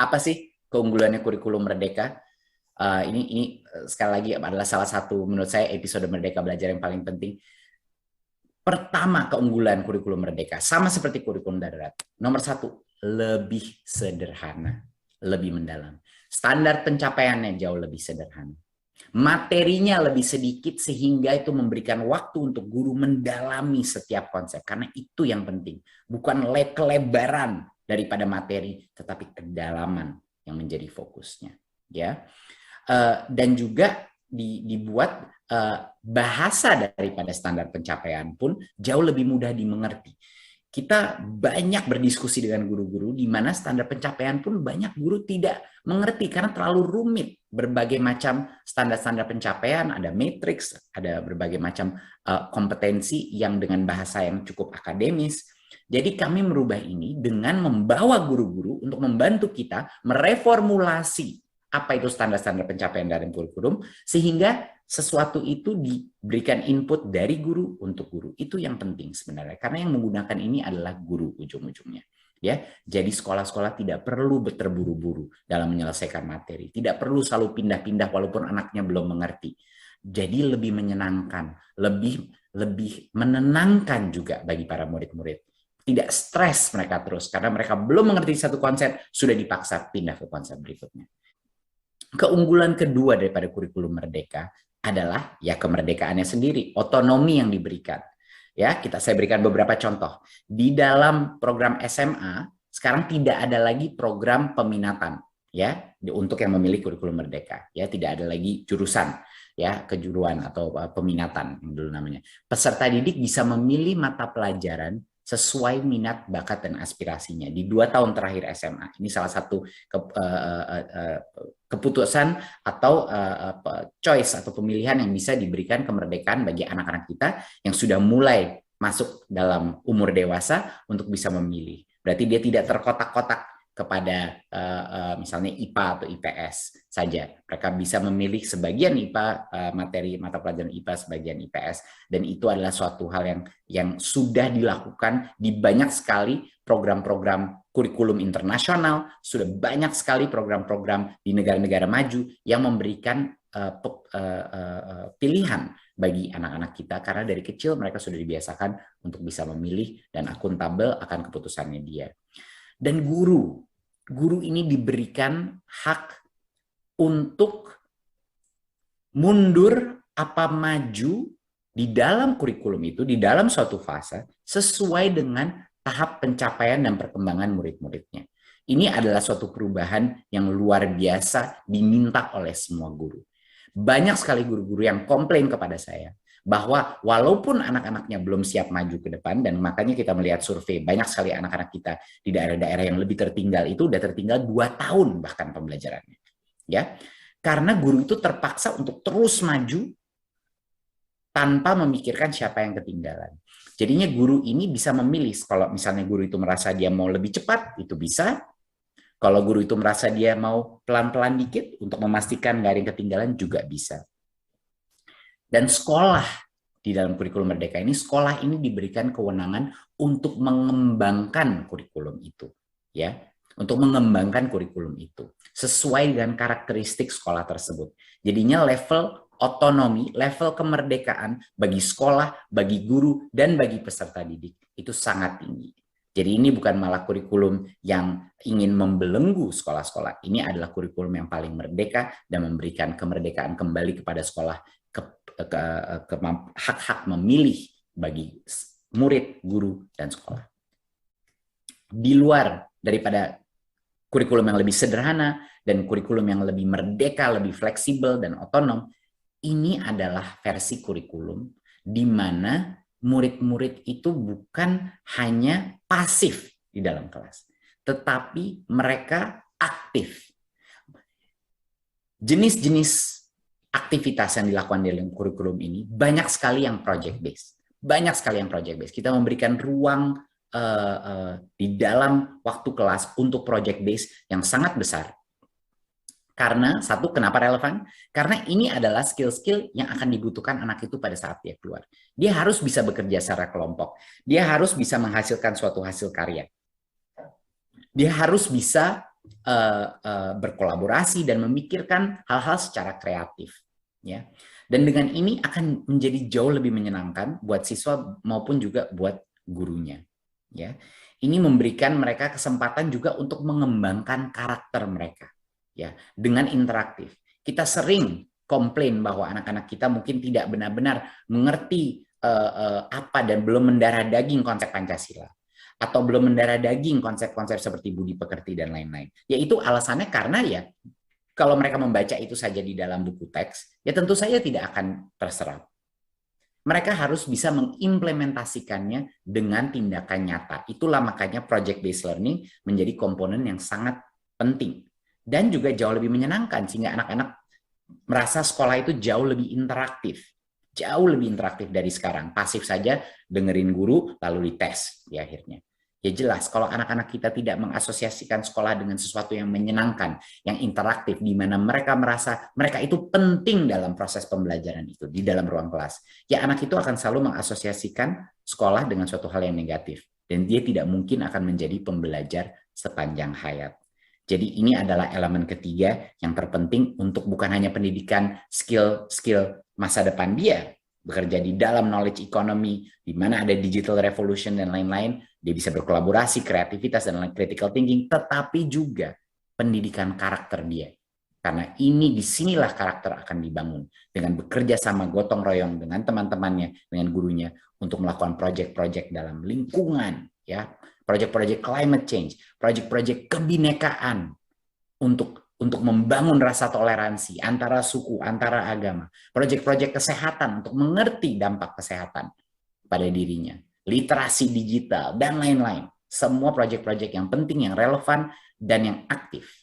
Apa sih keunggulannya kurikulum Merdeka? Sekali lagi adalah salah satu menurut saya episode Merdeka Belajar yang paling penting. Pertama, keunggulan kurikulum Merdeka sama seperti kurikulum darurat. Nomor satu, lebih sederhana, lebih mendalam. Standar pencapaiannya jauh lebih sederhana. Materinya lebih sedikit sehingga itu memberikan waktu untuk guru mendalami setiap konsep. Karena itu yang penting. Bukan kelebaran daripada materi, tetapi kedalaman yang menjadi fokusnya. Ya, dan juga dibuat bahasa daripada standar pencapaian pun jauh lebih mudah dimengerti. Kita banyak berdiskusi dengan guru-guru di mana standar pencapaian pun banyak guru tidak mengerti karena terlalu rumit. Berbagai macam standar-standar pencapaian, ada matriks, ada berbagai macam kompetensi yang dengan bahasa yang cukup akademis. Jadi kami merubah ini dengan membawa guru-guru untuk membantu kita mereformulasi apa itu standar-standar pencapaian dalam kurikulum, sehingga sesuatu itu diberikan input dari guru untuk guru. Itu yang penting sebenarnya, karena yang menggunakan ini adalah guru ujung-ujungnya. Ya, jadi sekolah-sekolah tidak perlu terburu-buru dalam menyelesaikan materi, tidak perlu selalu pindah-pindah walaupun anaknya belum mengerti. Jadi lebih menyenangkan, lebih menenangkan juga bagi para murid-murid. Tidak stres mereka terus karena mereka belum mengerti satu konsep, sudah dipaksa pindah ke konsep berikutnya. Keunggulan kedua daripada kurikulum Merdeka adalah ya kemerdekaannya sendiri, otonomi yang diberikan. Ya, saya berikan beberapa contoh. Di dalam program SMA sekarang tidak ada lagi program peminatan ya untuk yang memilih kurikulum Merdeka. Ya, tidak ada lagi jurusan ya kejuruan atau peminatan yang dulu namanya. Peserta didik bisa memilih mata pelajaran sesuai minat, bakat, dan aspirasinya. Di 2 tahun terakhir SMA, ini salah satu keputusan atau choice atau pemilihan yang bisa diberikan kemerdekaan bagi anak-anak kita yang sudah mulai masuk dalam umur dewasa untuk bisa memilih. Berarti dia tidak terkotak-kotak kepada misalnya IPA atau IPS saja. Mereka bisa memilih sebagian IPA, materi mata pelajaran IPA, sebagian IPS, dan itu adalah suatu hal yang sudah dilakukan di banyak sekali program-program kurikulum internasional, sudah banyak sekali program-program di negara-negara maju yang memberikan pilihan bagi anak-anak kita, karena dari kecil mereka sudah dibiasakan untuk bisa memilih dan akuntabel akan keputusannya dia. Dan guru ini diberikan hak untuk mundur apa maju di dalam kurikulum itu, di dalam suatu fase, sesuai dengan tahap pencapaian dan perkembangan murid-muridnya. Ini adalah suatu perubahan yang luar biasa diminta oleh semua guru. Banyak sekali guru-guru yang komplain kepada saya bahwa walaupun anak-anaknya belum siap maju ke depan, dan makanya kita melihat survei, banyak sekali anak-anak kita di daerah-daerah yang lebih tertinggal itu udah tertinggal 2 tahun bahkan pembelajarannya. Ya, karena guru itu terpaksa untuk terus maju tanpa memikirkan siapa yang ketinggalan. Jadinya guru ini bisa memilih, kalau misalnya guru itu merasa dia mau lebih cepat, itu bisa. Kalau guru itu merasa dia mau pelan-pelan dikit untuk memastikan nggak ada yang ketinggalan, juga bisa. Dan sekolah di dalam kurikulum Merdeka ini, sekolah ini diberikan kewenangan untuk mengembangkan kurikulum itu, ya, untuk mengembangkan kurikulum itu sesuai dengan karakteristik sekolah tersebut. Jadinya level otonomi, level kemerdekaan bagi sekolah, bagi guru, dan bagi peserta didik itu sangat tinggi. Jadi ini bukan malah kurikulum yang ingin membelenggu sekolah-sekolah. Ini adalah kurikulum yang paling merdeka dan memberikan kemerdekaan kembali kepada sekolah, hak-hak memilih bagi murid, guru, dan sekolah. Di luar daripada kurikulum yang lebih sederhana dan kurikulum yang lebih merdeka, lebih fleksibel dan otonom, ini adalah versi kurikulum di mana murid-murid itu bukan hanya pasif di dalam kelas, tetapi mereka aktif. Jenis-jenis aktivitas yang dilakukan dalam kurikulum ini banyak sekali yang project based. Banyak sekali yang project based. Kita memberikan ruang di dalam waktu kelas untuk project based yang sangat besar. Karena satu, kenapa relevan? Karena ini adalah skill-skill yang akan dibutuhkan anak itu pada saat dia keluar. Dia harus bisa bekerja secara kelompok. Dia harus bisa menghasilkan suatu hasil karya. Dia harus bisa berkolaborasi dan memikirkan hal-hal secara kreatif, ya. Dan dengan ini akan menjadi jauh lebih menyenangkan buat siswa maupun juga buat gurunya, ya. Ini memberikan mereka kesempatan juga untuk mengembangkan karakter mereka, ya, dengan interaktif. Kita sering komplain bahwa anak-anak kita mungkin tidak benar-benar mengerti apa dan belum mendarah daging konsep Pancasila, atau belum mendarah daging konsep-konsep seperti budi pekerti dan lain-lain. Yaitu alasannya karena ya kalau mereka membaca itu saja di dalam buku teks, ya tentu saja tidak akan terserap. Mereka harus bisa mengimplementasikannya dengan tindakan nyata. Itulah makanya project based learning menjadi komponen yang sangat penting dan juga jauh lebih menyenangkan sehingga anak-anak merasa sekolah itu jauh lebih interaktif. Jauh lebih interaktif dari sekarang. Pasif saja dengerin guru lalu dites di akhirnya. Ya jelas, kalau anak-anak kita tidak mengasosiasikan sekolah dengan sesuatu yang menyenangkan, yang interaktif, di mana mereka merasa mereka itu penting dalam proses pembelajaran itu, di dalam ruang kelas, ya anak itu akan selalu mengasosiasikan sekolah dengan suatu hal yang negatif. Dan dia tidak mungkin akan menjadi pembelajar sepanjang hayat. Jadi ini adalah elemen ketiga yang terpenting untuk bukan hanya pendidikan skill-skill masa depan dia, bekerja di dalam knowledge economy, di mana ada digital revolution dan lain-lain, dia bisa berkolaborasi, kreativitas, dan critical thinking, tetapi juga pendidikan karakter dia. Karena ini disinilah karakter akan dibangun dengan bekerja sama gotong royong dengan teman-temannya, dengan gurunya untuk melakukan proyek-proyek dalam lingkungan, ya, proyek-proyek climate change, proyek-proyek kebinekaan untuk membangun rasa toleransi antara suku, antara agama, proyek-proyek kesehatan untuk mengerti dampak kesehatan pada dirinya, literasi digital, dan lain-lain. Semua proyek-proyek yang penting, yang relevan, dan yang aktif.